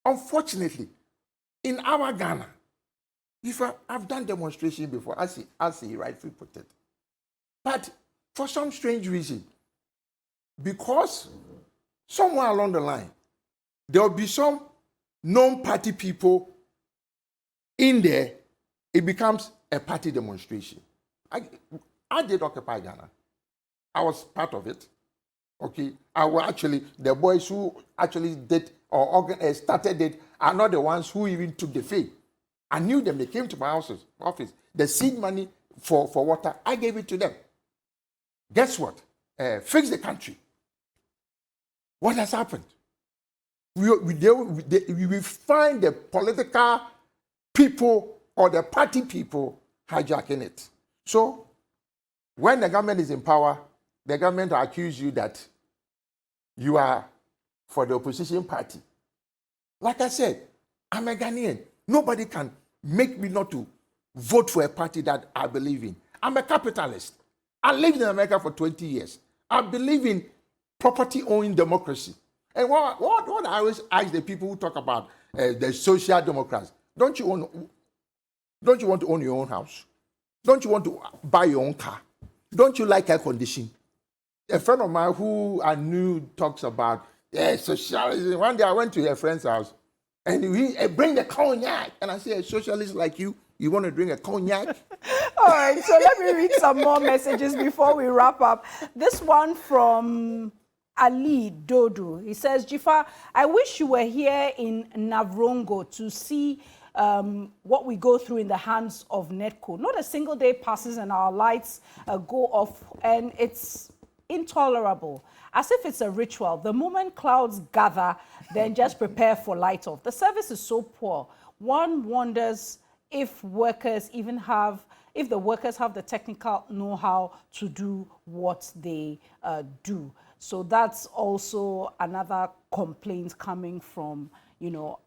Unfortunately, in our Ghana, if I've done demonstration before, as he rightfully put it. But for some strange reason, because somewhere along the line, there will be some known party people in there, it becomes a party demonstration. I did Occupy Ghana. I was part of it. Okay, the boys who actually did or started it are not the ones who even took the fee. I knew them. They came to my office. The seed money for water, I gave it to them. Guess what? Fix the country. What has happened? We find the political people or the party people hijacking it. So when the government is in power, the government will accuse you that you are for the opposition party. Like I said, I'm a Ghanaian. Nobody can make me not to vote for a party that I believe in. I'm a capitalist. I lived in America for 20 years. I believe in property-owning democracy. And what I always ask the people who talk about the social democrats, don't you want to own your own house? Don't you want to buy your own car? Don't you like air conditioning? A friend of mine who I knew talks about socialism. One day I went to a friend's house and he bring the cognac. And I said, a socialist like you want to drink a cognac? All right, so let me read some more messages before we wrap up. This one from Ali Dodu. He says, Jifa, I wish you were here in Navrongo to see what we go through in the hands of NEDCO. Not a single day passes and our lights go off, and it's intolerable. As if it's a ritual. The moment clouds gather, then just prepare for light off. The service is so poor. One wonders if the workers have the technical know-how to do what they do. So that's also another complaint coming from,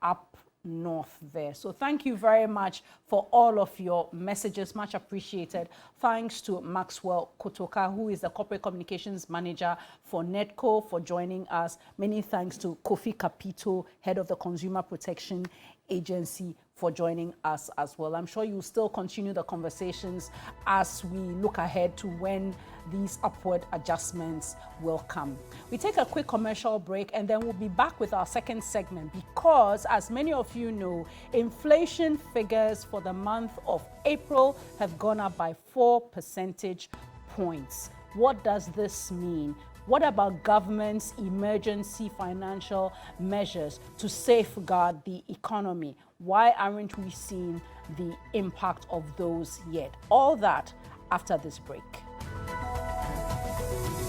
up north there. So thank you very much for all of your messages, much appreciated. Thanks to Maxwell Kotoka, who is the Corporate Communications Manager for NEDCO, for joining us. Many thanks to Kofi Kapito, Head of the Consumer Protection Agency, for joining us as well. I'm sure you'll still continue the conversations as we look ahead to when these upward adjustments will come. We take a quick commercial break and then we'll be back with our second segment because, as many of you know, inflation figures for the month of April have gone up by 4 percentage points. What does this mean? What about government's emergency financial measures to safeguard the economy? Why aren't we seeing the impact of those yet? All that after this break.